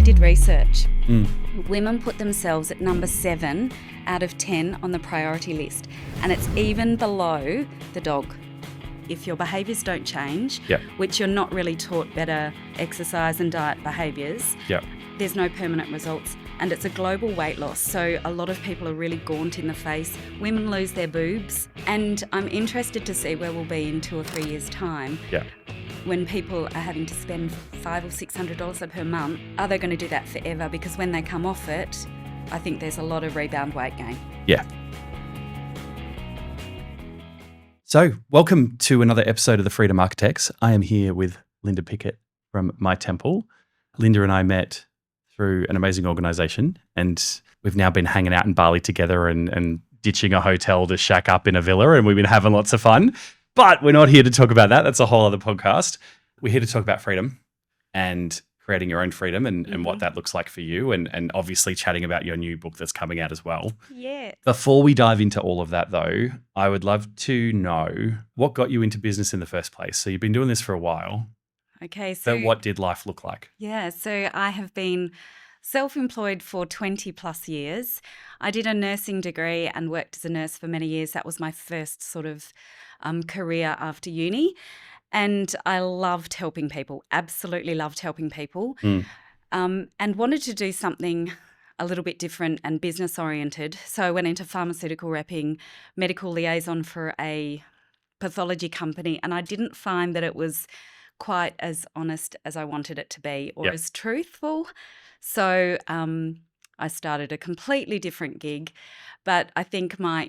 did research. Mm. Women put themselves at number 7 out of 10 on the priority list, and it's even below the dog. If your behaviours don't change, Yep. which you're not really taught better exercise and diet behaviours, Yep. there's no permanent results. And it's a global weight loss, so a lot of people are really gaunt in the face. Women lose their boobs, and I'm interested to see where we'll be in 2 or 3 years' time. Yeah. When people are having to spend $500 or $600 per month, are they going to do that forever? Because when they come off it, I think there's a lot of rebound weight gain. Yeah. So, welcome to another episode of the Freedom Architects. I am here with Linda Pickett from My Temple. Linda and I met through an amazing organisation, and we've now been hanging out in Bali together and ditching a hotel to shack up in a villa, and we've been having lots of fun. But we're not here to talk about that. That's a whole other podcast. We're here to talk about freedom and creating your own freedom and what that looks like for you, and obviously chatting about your new book that's coming out as well. Yeah. Before we dive into all of that, though, I would love to know what got you into business in the first place. So you've been doing this for a while. Okay, so What did life look like? Yeah, so I have been self-employed for 20 plus years. I did a nursing degree and worked as a nurse for many years. That was my first sort of career after uni. And I loved helping people, absolutely loved helping people, and wanted to do something a little bit different and business oriented. So I went into pharmaceutical repping, medical liaison for a pathology company, and I didn't find that it was quite as honest as I wanted it to be or as truthful. So I started a completely different gig, but I think my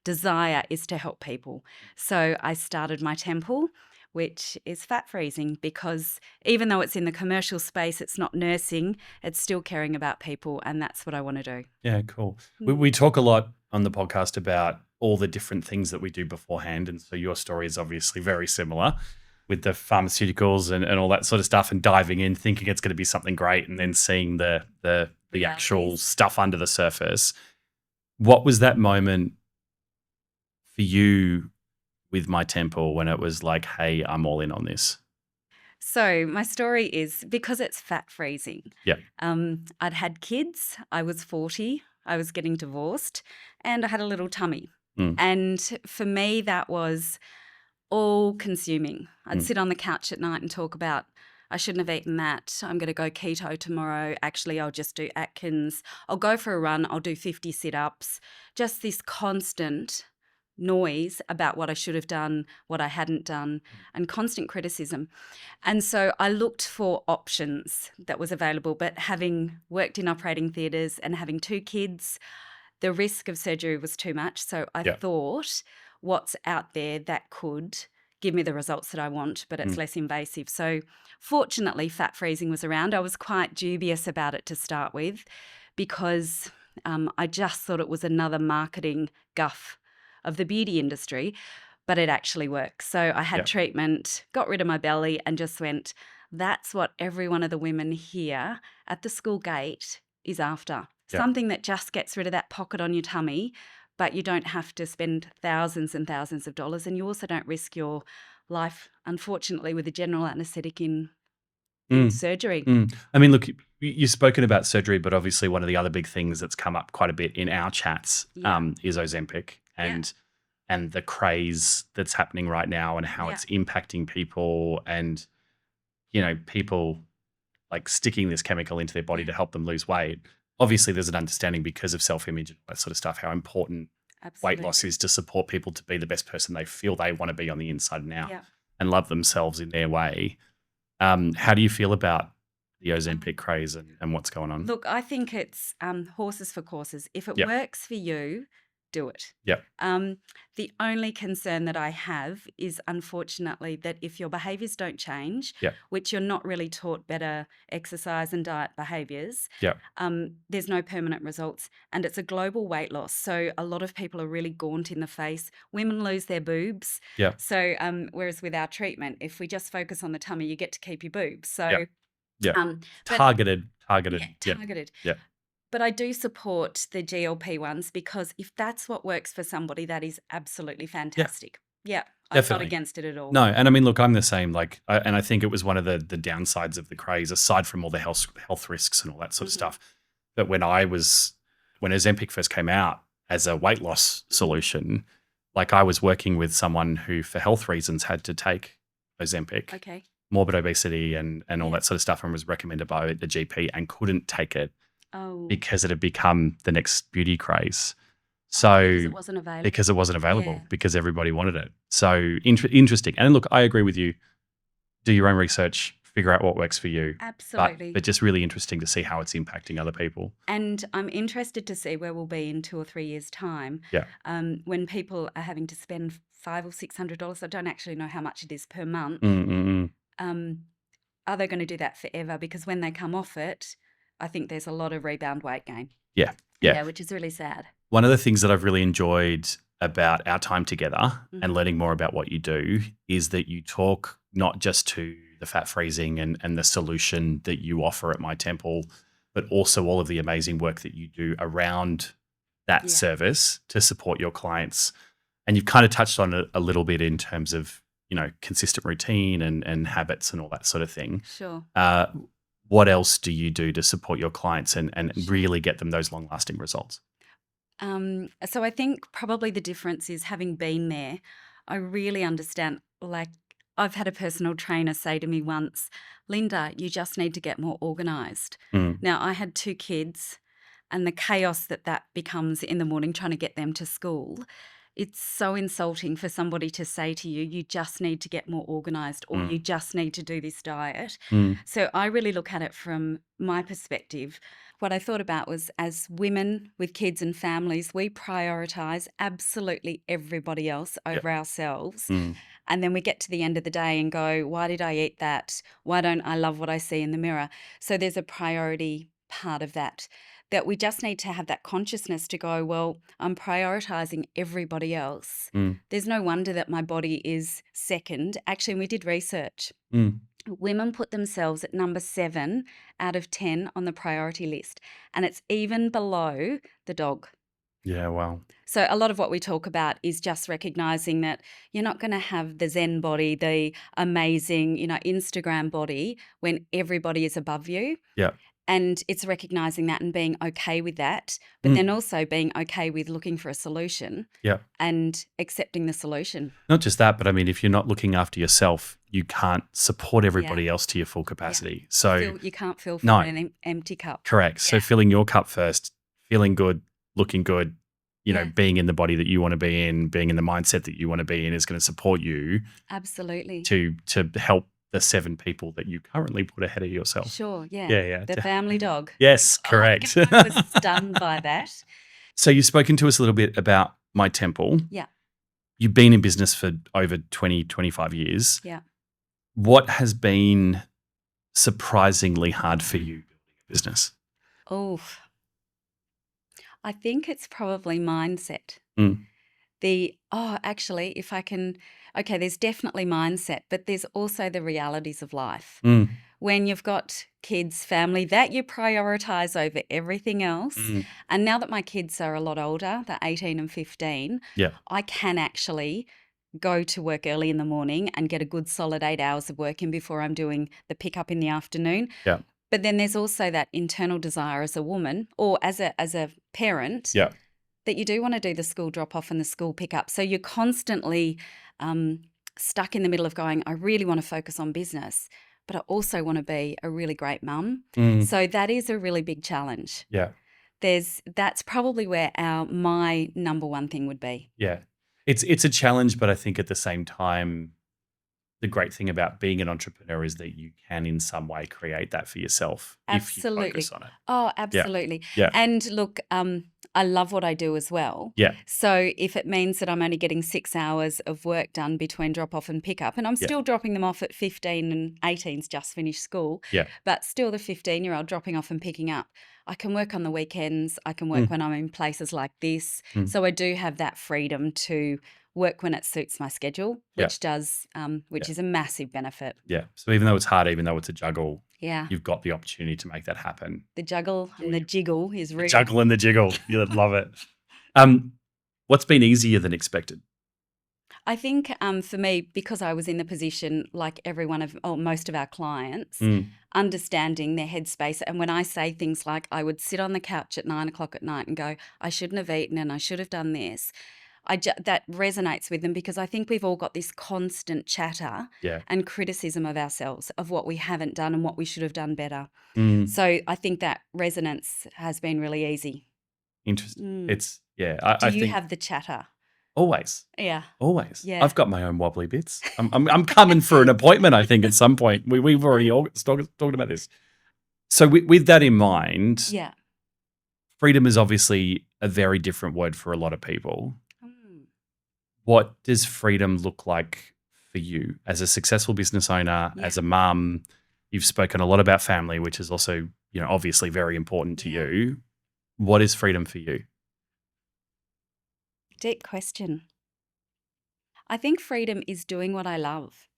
desire is to help people. So I started My Temple, which is fat freezing, because even though it's in the commercial space, it's not nursing, it's still caring about people, and that's what I want to do. Yeah, cool. We talk a lot on the podcast about all the different things that we do beforehand, and so your story is obviously very similar with the pharmaceuticals and all that sort of stuff, and diving in thinking it's going to be something great and then seeing the actual stuff under the surface. What was that moment for you with My Temple when it was like, hey, I'm all in on this? So my story is, because it's fat freezing. Yeah. I'd had kids. I was 40. I was getting divorced, and I had a little tummy. And for me, that was all consuming. I'd sit on the couch at night and talk about, I shouldn't have eaten that. I'm going to go keto tomorrow. Actually, I'll just do Atkins. I'll go for a run. I'll do 50 sit-ups. Just this constant noise about what I should have done, what I hadn't done, and constant criticism. And so I looked for options that was available, but having worked in operating theatres and having 2 kids, the risk of surgery was too much. So I thought, what's out there that could give me the results that I want, but it's less invasive. So fortunately, fat freezing was around. I was quite dubious about it to start with, because I just thought it was another marketing guff of the beauty industry, but it actually works. So I had treatment, got rid of my belly, and just went, that's what every one of the women here at the school gate is after. Something that just gets rid of that pocket on your tummy, but you don't have to spend thousands and thousands of dollars, and you also don't risk your life, unfortunately, with a general anaesthetic in surgery. I mean, look, you've spoken about surgery, but obviously one of the other big things that's come up quite a bit in our chats is Ozempic and the craze that's happening right now and how it's impacting people, and, you know, people like sticking this chemical into their body to help them lose weight. Obviously, there's an understanding because of self-image and that sort of stuff, how important weight loss is to support people to be the best person they feel they want to be on the inside and out and love themselves in their way. How do you feel about the Ozempic craze and what's going on? Look, I think it's horses for courses. If it works for you, do it. Yep. The only concern that I have is, unfortunately, that if your behaviours don't change, which you're not really taught better exercise and diet behaviours, there's no permanent results, and it's a global weight loss. So a lot of people are really gaunt in the face. Women lose their boobs. Yeah. So whereas with our treatment, if we just focus on the tummy, you get to keep your boobs. So targeted. Targeted. Yeah. But I do support the GLP ones, because if that's what works for somebody, that is absolutely fantastic. Yeah. I'm not Definitely. against it at all. No, and I mean, look, I'm the same. Like, and I think it was one of the downsides of the craze, aside from all the health risks and all that sort of stuff, that when Ozempic first came out as a weight loss solution, like I was working with someone who, for health reasons, had to take Ozempic, Okay. morbid obesity, and all that sort of stuff, and was recommended by a GP and couldn't take it because it had become the next beauty craze. So because it wasn't available. Yeah. because everybody wanted it. So interesting. And look, I agree with you. Do your own research, figure out what works for you. Absolutely. But just really interesting to see how it's impacting other people. And I'm interested to see where we'll be in 2 or 3 years' time. Yeah. When people are having to spend $500 or $600, I don't actually know how much it is per month. Are they going to do that forever? Because when they come off it, I think there's a lot of rebound weight gain. Yeah. Yeah, which is really sad. One of the things that I've really enjoyed about our time together and learning more about what you do is that you talk not just to the fat freezing and the solution that you offer at My Temple, but also all of the amazing work that you do around that service to support your clients. And you've kind of touched on it a little bit in terms of, consistent routine and habits and all that sort of thing. Sure. What else do you do to support your clients and really get them those long-lasting results? So I think probably the difference is, having been there, I really understand. Like, I've had a personal trainer say to me once, Linda, you just need to get more organised. Now, I had 2 kids, and the chaos that becomes in the morning trying to get them to school, it's so insulting for somebody to say to you, you just need to get more organised, or you just need to do this diet. So I really look at it from my perspective. What I thought about was, as women with kids and families, we prioritise absolutely everybody else over ourselves. And then we get to the end of the day and go, why did I eat that? Why don't I love what I see in the mirror? So there's a priority part of that we just need to have that consciousness to go, well, I'm prioritising everybody else. There's no wonder that my body is second. Actually, we did research. Women put themselves at number 7 out of 10 on the priority list, and it's even below the dog. Yeah, wow. So a lot of what we talk about is just recognising that you're not going to have the Zen body, the amazing, Instagram body, when everybody is above you. Yeah. And it's recognising that and being okay with that, but then also being okay with looking for a solution and accepting the solution. Not just that, but I mean, if you're not looking after yourself, you can't support everybody else to your full capacity. So you can't fill from an empty cup. Correct. So filling your cup first, feeling good, looking good, being in the body that you want to be in, being in the mindset that you want to be in, is going to support you. Absolutely. To help the 7 people that you currently put ahead of yourself. Sure, yeah. Yeah. The family dog. Yes, correct. Oh, I was stunned by that. So you've spoken to us a little bit about My Temple. Yeah. You've been in business for over 20, 25 years. Yeah. What has been surprisingly hard for you building a business? Oh, I think it's probably mindset. Actually, if I can, there's definitely mindset, but there's also the realities of life. When you've got kids, family, that you prioritise over everything else. And now that my kids are a lot older, they're 18 and 15, I can actually go to work early in the morning and get a good solid 8 hours of work in before I'm doing the pickup in the afternoon. Yeah. But then there's also that internal desire as a woman, or as a parent, that you do want to do the school drop-off and the school pickup. So you're constantly stuck in the middle of going, I really want to focus on business, but I also want to be a really great mum. So that is a really big challenge. Yeah. That's probably where my number one thing would be. Yeah. It's a challenge, but I think at the same time, the great thing about being an entrepreneur is that you can in some way create that for yourself if you focus on it. Oh, absolutely. Yeah. And look, I love what I do as well. Yeah. So if it means that I'm only getting 6 hours of work done between drop off and pick up, and I'm still dropping them off at 15 and 18's just finished school, but still the 15-year-old dropping off and picking up, I can work on the weekends. I can work when I'm in places like this. So I do have that freedom to work when it suits my schedule, which is a massive benefit. Yeah. So even though it's hard, even though it's a juggle, Yeah. You've got the opportunity to make that happen. The juggle and the jiggle is real. The juggle and the jiggle. You love it. What's been easier than expected? I think for me, because I was in the position like most of our clients, understanding their headspace. And when I say things like I would sit on the couch at 9:00 at night and go, I shouldn't have eaten and I should have done this. That resonates with them because I think we've all got this constant chatter and criticism of ourselves, of what we haven't done and what we should have done better. So I think that resonance has been really easy. Interesting. It's, Do you have the chatter? Always. Yeah. Always. Yeah. I've got my own wobbly bits. I'm coming for an appointment, I think, at some point. We've already talked about this. So with that in mind, freedom is obviously a very different word for a lot of people. What does freedom look like for you as a successful business owner, as a mum? You've spoken a lot about family, which is also, obviously very important to you. What is freedom for you? Deep question. I think freedom is doing what I love.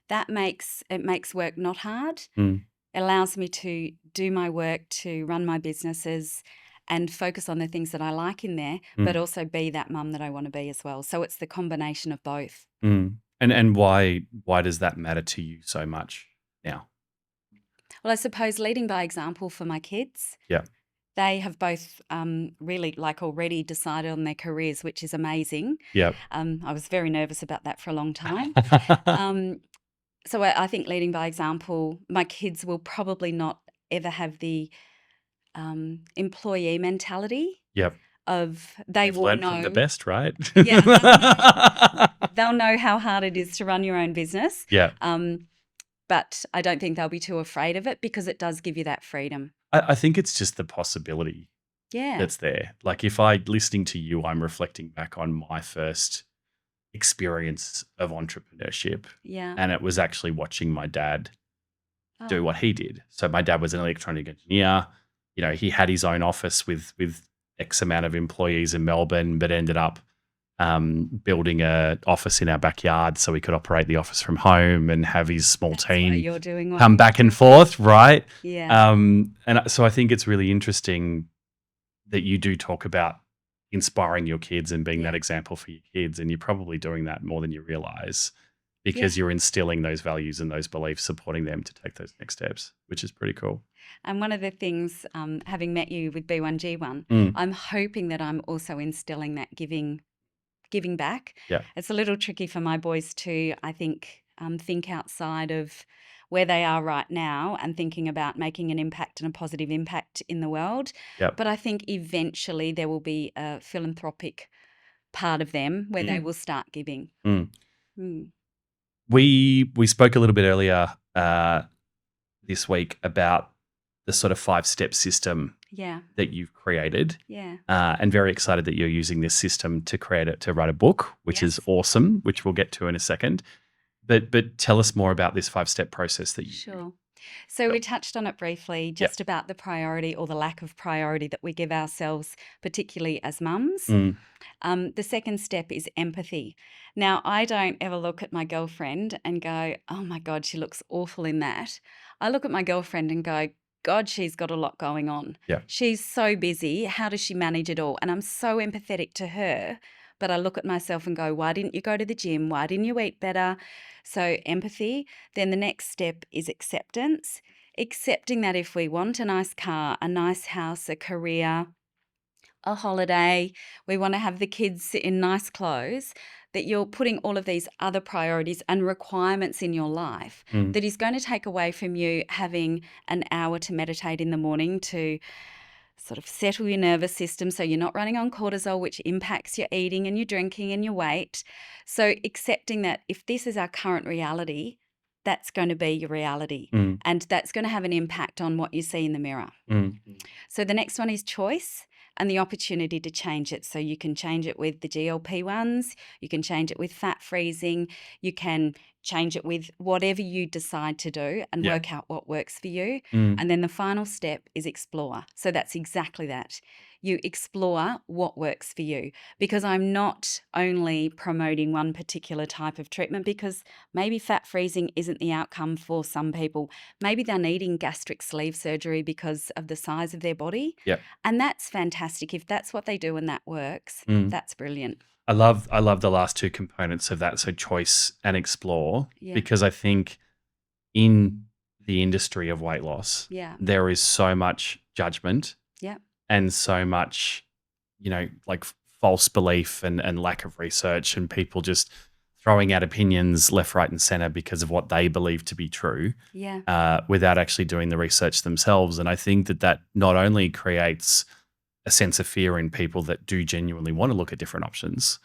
That makes work not hard. It allows me to do my work, to run my businesses and focus on the things that I like in there, but also be that mum that I want to be as well. So it's the combination of both. And why does that matter to you so much now? Well, I suppose leading by example for my kids. Yeah. They have both really already decided on their careers, which is amazing. Yeah. I was very nervous about that for a long time. So I think leading by example, my kids will probably not ever have the employee mentality. Yep. They've will learned know from the best, right? Yeah, they'll know how hard it is to run your own business. Yeah. But I don't think they'll be too afraid of it because it does give you that freedom. I think it's just the possibility that's there. Like if listening to you, I'm reflecting back on my first experience of entrepreneurship. Yeah. And it was actually watching my dad do what he did. So my dad was an electronic engineer. He had his own office with X amount of employees in Melbourne, but ended up building an office in our backyard so we could operate the office from home and have his small team come back and forth, right? Yeah. And so I think it's really interesting that you do talk about inspiring your kids and being that example for your kids, and you're probably doing that more than you realize because you're instilling those values and those beliefs, supporting them to take those next steps, which is pretty cool. And one of the things, having met you with B1G1, I'm hoping that I'm also instilling that giving back. Yeah. It's a little tricky for my boys to, I think outside of where they are right now and thinking about making an impact and a positive impact in the world. Yep. But I think eventually there will be a philanthropic part of them where they will start giving. We spoke a little bit earlier this week about the sort of 5-step system that you've created. Yeah. And very excited that you're using this system to write a book, which is awesome, which we'll get to in a second. But tell us more about this 5-step process that you Sure. So we touched on it briefly, just about the priority or the lack of priority that we give ourselves, particularly as mums. The second step is empathy. Now, I don't ever look at my girlfriend and go, oh my God, she looks awful in that. I look at my girlfriend and go, God, she's got a lot going on. Yeah. She's so busy. How does she manage it all? And I'm so empathetic to her. But I look at myself and go, why didn't you go to the gym? Why didn't you eat better? So empathy. Then the next step is acceptance. Accepting that if we want a nice car, a nice house, a career, a holiday, we want to have the kids in nice clothes, that you're putting all of these other priorities and requirements in your life that is going to take away from you having an hour to meditate in the morning to sort of settle your nervous system so you're not running on cortisol, which impacts your eating and your drinking and your weight. So accepting that if this is our current reality, that's going to be your reality and that's going to have an impact on what you see in the mirror. So the next one is choice and the opportunity to change it. So you can change it with the GLP-1s, you can change it with fat freezing, you can change it with whatever you decide to do and work out what works for you. And then the final step is explore. So that's exactly that. You explore what works for you, because I'm not only promoting one particular type of treatment, because maybe fat freezing isn't the outcome for some people. Maybe they're needing gastric sleeve surgery because of the size of their body. Yep. And that's fantastic. If that's what they do and that works, that's brilliant. I love the last two components of that, so choice and explore, Yeah. because I think in the industry of weight loss, Yeah. there is so much judgment Yeah. and so much, like false belief and lack of research and people just throwing out opinions left, right, and center because of what they believe to be true, Yeah. without actually doing the research themselves. And I think that not only creates a sense of fear in people that do genuinely want to look at different options,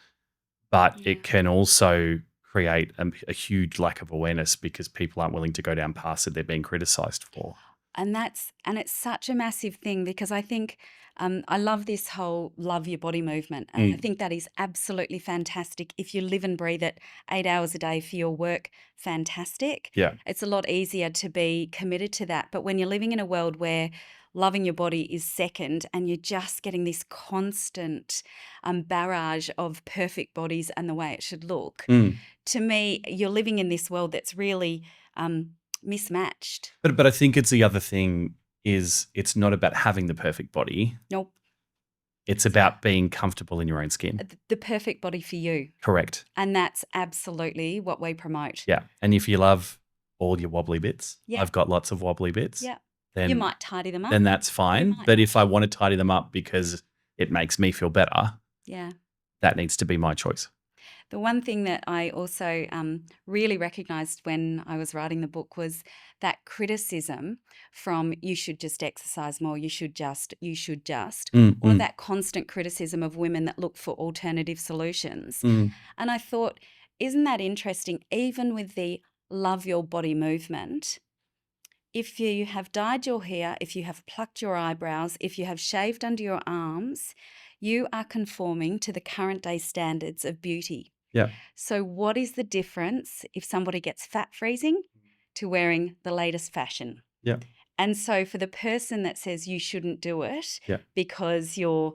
but Yeah. it can also create a huge lack of awareness because people aren't willing to go down paths that they're being criticized for. And it's such a massive thing, because I think I love this whole love your body movement. And I think that is absolutely fantastic. If you live and breathe it 8 hours a day for your work, fantastic. Yeah. It's a lot easier to be committed to that. But when you're living in a world where loving your body is second and you're just getting this constant barrage of perfect bodies and the way it should look, to me, you're living in this world that's really mismatched. But I think it's the other thing is it's not about having the perfect body. Nope. It's about being comfortable in your own skin. The perfect body for you. Correct. And that's absolutely what we promote. Yeah. And if you love all your wobbly bits, Yeah. I've got lots of wobbly bits. Yeah. Then You might tidy them up. Then that's fine. But if I want to tidy them up because it makes me feel better, Yeah. that needs to be my choice. The one thing that I also really recognized when I was writing the book was that criticism from you should just exercise more, you should just, all of that constant criticism of women that look for alternative solutions. And I thought, isn't that interesting? Even with the love your body movement, if you have dyed your hair, if you have plucked your eyebrows, if you have shaved under your arms, you are conforming to the current day standards of beauty. Yeah. So what is the difference if somebody gets fat freezing to wearing the latest fashion? Yeah. And so for the person that says you shouldn't do it because you're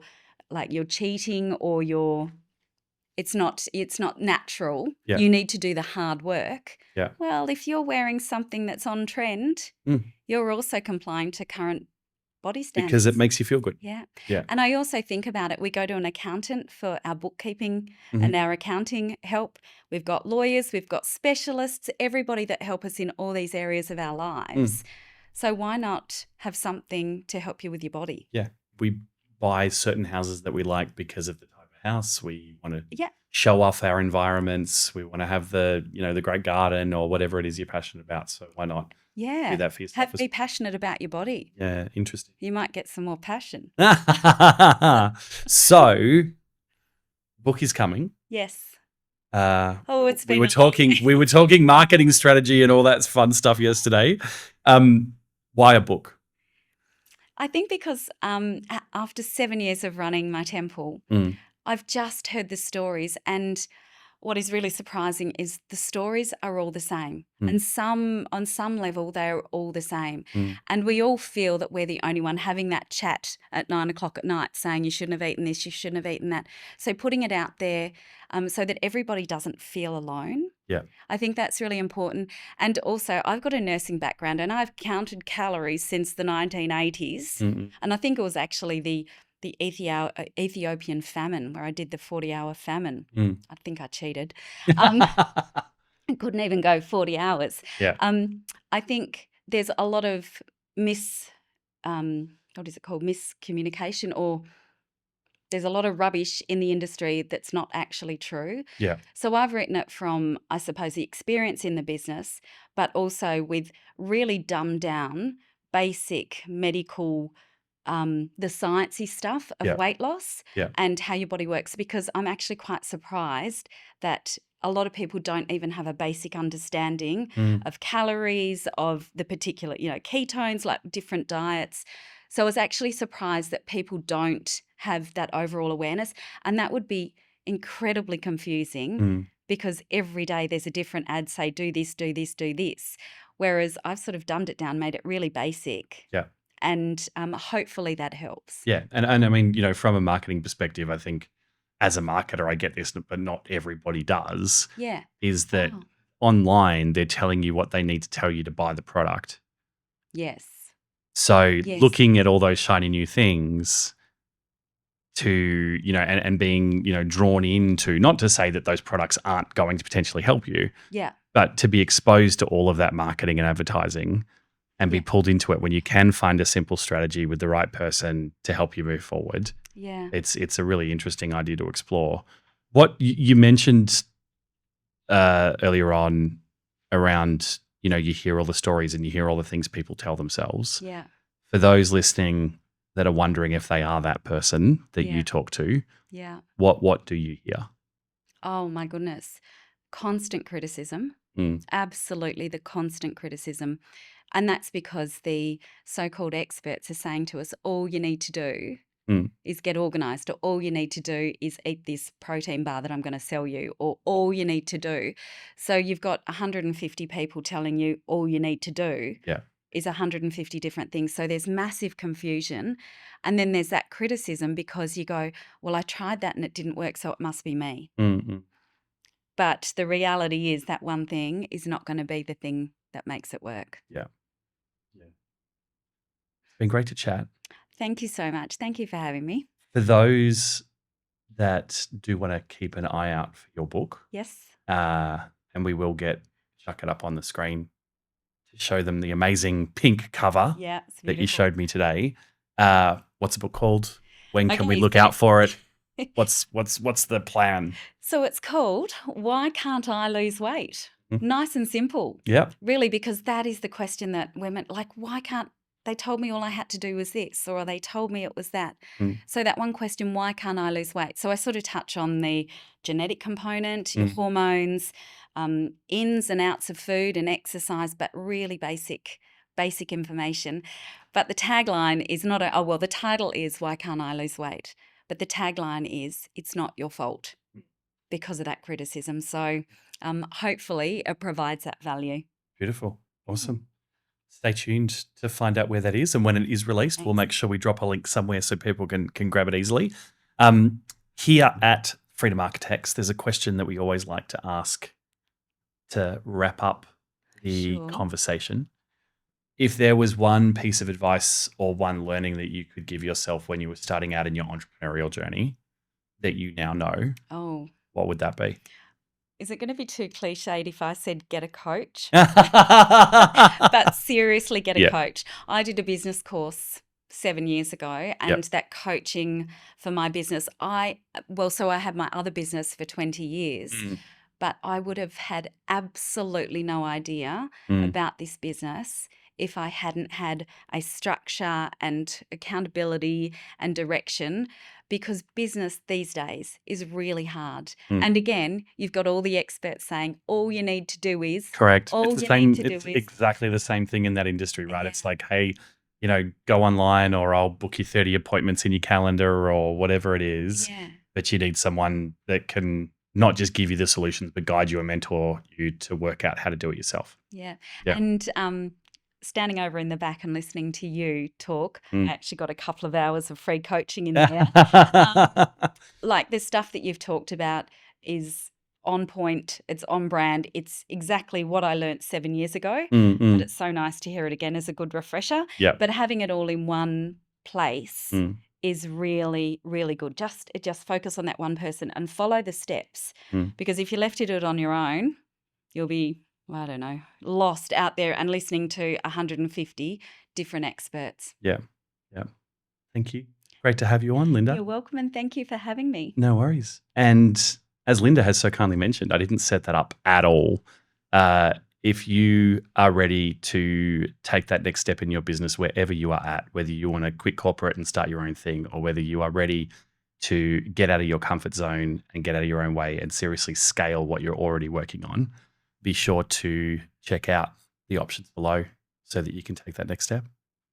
cheating or it's not natural, you need to do the hard work. Yeah. Well, if you're wearing something that's on trend, you're also complying to current body standards. Because it makes you feel good. Yeah. Yeah. And I also think about it. We go to an accountant for our bookkeeping and our accounting help. We've got lawyers, we've got specialists, everybody that help us in all these areas of our lives. So why not have something to help you with your body? Yeah. We buy certain houses that we like because of the type of house. We want to show off our environments. We want to have the great garden or whatever it is you're passionate about. So why not? Yeah. Do that for yourself. Be passionate about your body. Yeah, interesting. You might get some more passion. So, book is coming. Yes. It's been we were talking marketing strategy and all that fun stuff yesterday. Why a book? I think because after 7 years of running my temple, I've just heard the stories, and what is really surprising is the stories are all the same. And on some level, they're all the same. And we all feel that we're the only one having that chat at 9 o'clock at night saying you shouldn't have eaten this, you shouldn't have eaten that. So putting it out there so that everybody doesn't feel alone. Yeah. I think that's really important. And also, I've got a nursing background and I've counted calories since the 1980s. And I think it was actually the Ethiopian famine where I did the 40-hour famine. I think I cheated. I couldn't even go 40 hours. Yeah. I think there's a lot of miscommunication, or there's a lot of rubbish in the industry that's not actually true. Yeah. So I've written it from, I suppose, the experience in the business, but also with really dumbed down basic medical the sciencey stuff of weight loss and how your body works, because I'm actually quite surprised that a lot of people don't even have a basic understanding of calories, of the particular, ketones, like different diets. So I was actually surprised that people don't have that overall awareness, and that would be incredibly confusing because every day there's a different ad say, do this, do this, do this. Whereas I've sort of dumbed it down, made it really basic. Yeah. And hopefully that helps. Yeah. And I mean, from a marketing perspective, I think as a marketer, I get this, but not everybody does. Yeah. Is that online, they're telling you what they need to tell you to buy the product. Yes. So looking at all those shiny new things, to, and being, drawn into, not to say that those products aren't going to potentially help you, Yeah. but to be exposed to all of that marketing and advertising and be pulled into it when you can find a simple strategy with the right person to help you move forward. Yeah. It's a really interesting idea to explore. What you mentioned earlier on around, you hear all the stories and you hear all the things people tell themselves. Yeah. For those listening that are wondering if they are that person that you talk to, what do you hear? Oh my goodness. Constant criticism. Absolutely, the constant criticism. And that's because the so-called experts are saying to us, all you need to do is get organised, or all you need to do is eat this protein bar that I'm going to sell you, or all you need to do. So you've got 150 people telling you all you need to do is 150 different things. So there's massive confusion. And then there's that criticism because you go, well, I tried that and it didn't work, so it must be me. Mm-hmm. But the reality is that one thing is not going to be the thing that makes it work. Yeah. It's been great to chat. Thank you so much. Thank you for having me. For those that do want to keep an eye out for your book. Yes. And we will chuck it up on the screen to show them the amazing pink cover that you showed me today. What's the book called? When can we look out for it? What's the plan? So it's called Why Can't I Lose Weight? Nice and simple. Yeah. Really, because that is the question that women, like, why can't they told me all I had to do was this, or they told me it was that. So that one question, why can't I lose weight? So I sort of touch on the genetic component, your hormones, ins and outs of food and exercise, but really basic information. But the tagline is not the title is Why Can't I Lose Weight? But the tagline is, it's not your fault because of that criticism. So hopefully it provides that value. Beautiful. Awesome. Stay tuned to find out where that is, and when it is released, Thanks. We'll make sure we drop a link somewhere so people can grab it easily. Here at Freedom Architects, there's a question that we always like to ask to wrap up the conversation. If there was one piece of advice or one learning that you could give yourself when you were starting out in your entrepreneurial journey that you now know, what would that be? Is it going to be too cliched if I said get a coach? But seriously, get a coach. I did a business course 7 years ago, and that coaching for my business, so I had my other business for 20 years, but I would have had absolutely no idea about this business if I hadn't had a structure and accountability and direction, because business these days is really hard. And again, you've got all the experts saying all you need to do is. Correct. It's exactly the same thing in that industry, right? It's like, hey, go online, or I'll book you 30 appointments in your calendar or whatever it is. Yeah. But you need someone that can not just give you the solutions, but guide you and mentor you to work out how to do it yourself. Yeah. And standing over in the back and listening to you talk, I actually got a couple of hours of free coaching in there. Like the stuff that you've talked about is on point, it's on brand, it's exactly what I learnt 7 years ago, but it's so nice to hear it again as a good refresher. But having it all in one place is really, really good. Just focus on that one person and follow the steps, because if you left to do it on your own, you'll be, I don't know, lost out there and listening to 150 different experts. Yeah. Thank you. Great to have you on, Linda. You're welcome, and thank you for having me. No worries. And as Linda has so kindly mentioned, I didn't set that up at all. If you are ready to take that next step in your business, wherever you are at, whether you want to quit corporate and start your own thing, or whether you are ready to get out of your comfort zone and get out of your own way and seriously scale what you're already working on, be sure to check out the options below so that you can take that next step.